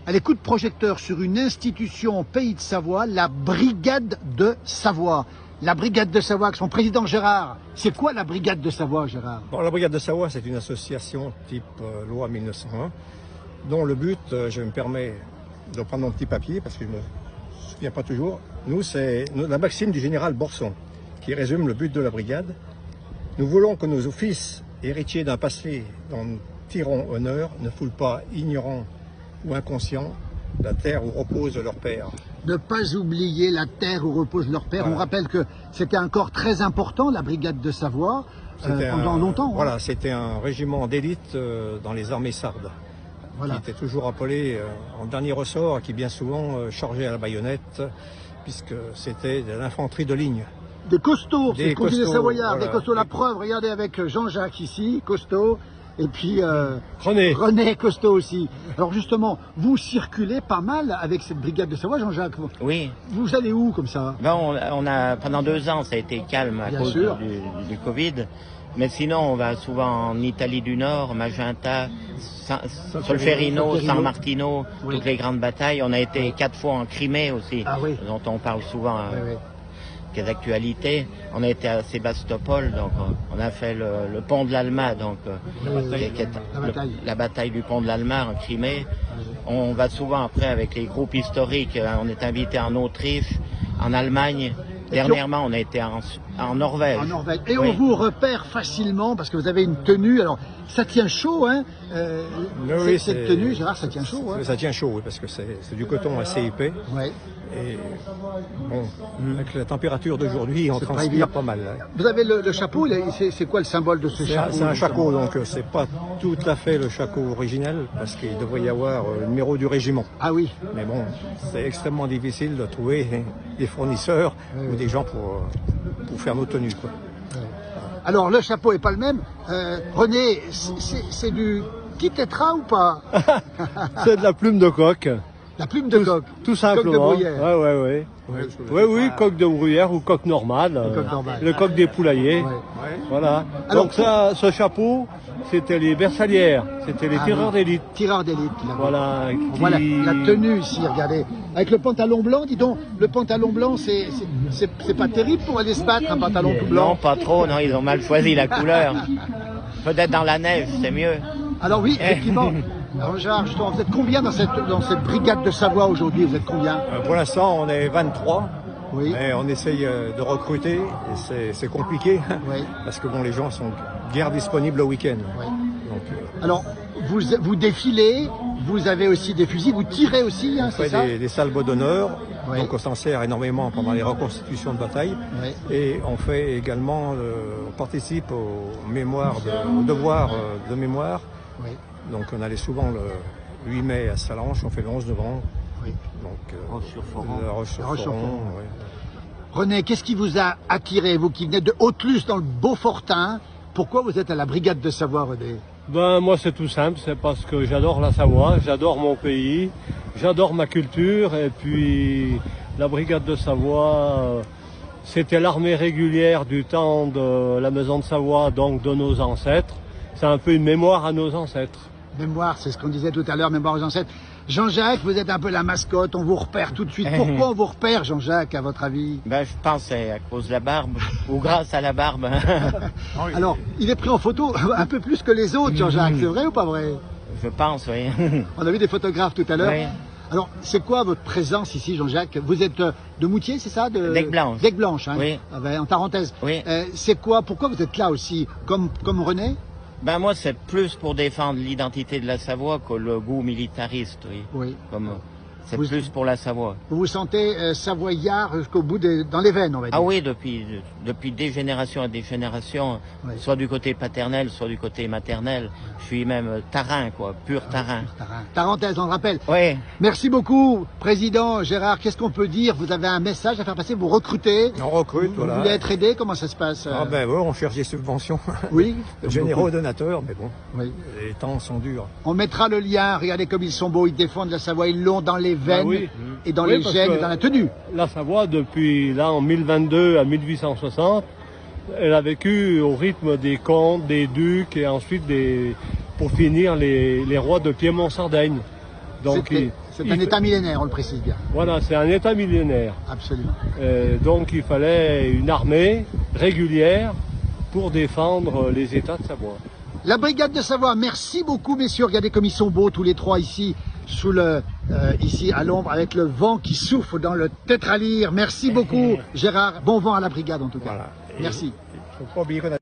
Allez, coup de projecteur sur une institution au Pays de Savoie, la Brigade de Savoie. La Brigade de Savoie, avec son président Gérard. C'est quoi la Brigade de Savoie, Gérard? Bon, la Brigade de Savoie, c'est une association type loi 1901, dont le but, je me permets de prendre mon petit papier, parce que je ne me souviens pas toujours, nous, c'est la maxime du général Borson, qui résume le but de la brigade. Nous voulons que nos fils, héritiers d'un passé dont nous tirons honneur, ne foulent pas ignorants ou inconscients la terre où repose leur père. Ne pas oublier la terre où repose leur père. Voilà. On rappelle que c'était un corps très important, la Brigade de Savoie, pendant longtemps. Voilà, c'était un régiment d'élite dans les armées sardes, Voilà. qui était toujours appelé en dernier ressort et qui bien souvent chargeait à la baïonnette, puisque c'était de l'infanterie de ligne. Des costauds, c'est Des ce qu'on disait costauds, savoyards, voilà. des costauds. La preuve, regardez avec Jean-Jacques ici, costaud, et puis René costaud aussi. Alors justement, vous circulez pas mal avec cette Brigade de Savoie, Jean-Jacques. Oui. Vous allez où comme ça? Ben, on a pendant 2 ans, ça a été calme à Bien cause sûr. du Covid. Mais sinon, on va souvent en Italie du Nord, Magenta, Solferino, San Martino, Oui. toutes les grandes batailles. On a été 4 fois en Crimée aussi, Ah oui. dont on parle souvent Oui, oui. des actualités. On a été à Sébastopol, donc on a fait le pont de l'Alma, donc qui est la bataille du pont de l'Alma en Crimée. On va souvent après avec les groupes historiques. On est invité en Autriche, en Allemagne. Dernièrement, on a été en Norvège. En Norvège. Et Oui. on vous repère facilement parce que vous avez une tenue. Alors, ça tient chaud, hein Oui, cette tenue, Gérard, ça tient chaud. Hein. Ça tient chaud, oui, parce que c'est du coton assez épais. Ouais. Et bon, avec la température d'aujourd'hui, on C'est pas transpire évident. pas mal. Hein. Vous avez le chapeau, c'est quoi le symbole de ce chapeau? C'est un shako, donc c'est pas tout à fait le shako originel, parce qu'il devrait y avoir le numéro du régiment. Ah oui. Mais bon, c'est extrêmement difficile de trouver des fournisseurs ou des gens pour faire nos tenues, quoi. Alors, le chapeau est pas le même. René, c'est du petit tétra ou pas? C'est de la plume de coq, La plume de coq. tout simplement. Coq de bruyère. Ouais. Oui, coq de bruyère ou coq normal. coq normal. Le coq des poulaillers. Ouais. Voilà. Alors, Donc ça, ce chapeau, c'était les bersaglières, c'était les tireurs d'élite. Tireur d'élite. là. Voilà. On voit la tenue ici, regardez. Avec le pantalon blanc, dis donc, le pantalon blanc, c'est pas terrible pour aller se battre, un pantalon tout blanc. Non, pas trop, non, ils ont mal choisi la couleur. Peut-être dans la neige, c'est mieux. Alors oui, effectivement. Alors Gérard, justement, vous êtes combien dans cette brigade de Savoie aujourd'hui? Vous êtes combien? Pour l'instant, on est 23. Oui. Mais on essaye de recruter, et c'est compliqué, Oui. parce que bon, les gens sont guère disponibles le week-end. Oui. Donc, Alors, vous défilez, vous avez aussi des fusils, vous tirez aussi, hein, on c'est fait ça? des salves d'honneur, Oui. donc on s'en sert énormément pendant les reconstitutions de bataille. Oui. Et on fait également, on participe au devoir de mémoire. Oui. Donc on allait souvent le 8 mai à Salanches, on fait le 11 novembre. Oui. Donc, Roche-sur-Foron. la Roche-sur-Foron, Roche-sur-Foron. ouais. René, qu'est-ce qui vous a attiré, vous qui venez de Haute-Luce dans le Beaufortin? Pourquoi vous êtes à la brigade de Savoie, René? Ben moi c'est tout simple, c'est parce que j'adore la Savoie, j'adore mon pays, j'adore ma culture et puis la brigade de Savoie, c'était l'armée régulière du temps de la maison de Savoie, donc de nos ancêtres. C'est un peu une mémoire à nos ancêtres. Mémoire, c'est ce qu'on disait tout à l'heure, mémoire aux ancêtres. Jean-Jacques, vous êtes un peu la mascotte, on vous repère tout de suite. Pourquoi on vous repère, Jean-Jacques, à votre avis? Ben, je pense que c'est à cause de la barbe, ou grâce à la barbe. Alors, il est pris en photo un peu plus que les autres, Jean-Jacques, c'est vrai ou pas vrai? Je pense, oui. On a vu des photographes tout à l'heure. Oui. Alors, c'est quoi votre présence ici, Jean-Jacques? Vous êtes de Moutier, c'est ça? D'Aigueblanche. D'Aigueblanche, hein? Oui. Ah ben, en parenthèse. Oui. C'est quoi? Pourquoi vous êtes là aussi? Comme René? Ben moi, c'est plus pour défendre l'identité de la Savoie que le goût militariste, oui. Oui. C'est Vous- plus pour la Savoie. Vous vous sentez savoyard jusqu'au bout dans les veines, on va dire. Ah oui, depuis des générations et des générations, Oui. soit du côté paternel, soit du côté maternel, je suis même tarin, quoi, pur tarin. Tarentaise, on le rappelle. Oui, Merci beaucoup, Président Gérard. Qu'est-ce qu'on peut dire? Vous avez un message à faire passer, vous recrutez. On recrute, Vous voilà. voulez être aidé? Comment ça se passe? Ah ben ouais, on cherche des subventions. Oui. Généraux donateurs, mais bon, Oui. les temps sont durs. On mettra le lien. Regardez comme ils sont beaux. Ils défendent la Savoie. Ils l'ont dans les veines oui. et dans Oui, les parce gènes que- et dans la tenue. La Savoie, depuis là en 1022 à 1860, elle a vécu au rythme des comtes, des ducs et ensuite pour finir les rois de Piémont-Sardaigne. Donc C'était C'est un État millénaire, on le précise bien. Voilà, c'est un État millénaire. Absolument. Donc il fallait une armée régulière pour défendre les États de Savoie. La brigade de Savoie, merci beaucoup messieurs, regardez comme ils sont beaux tous les trois ici, ici à l'ombre, avec le vent qui souffle dans le tétralyre. Merci beaucoup Gérard, bon vent à la brigade en tout cas. Voilà. Merci. Il ne faut pas oublier qu'on a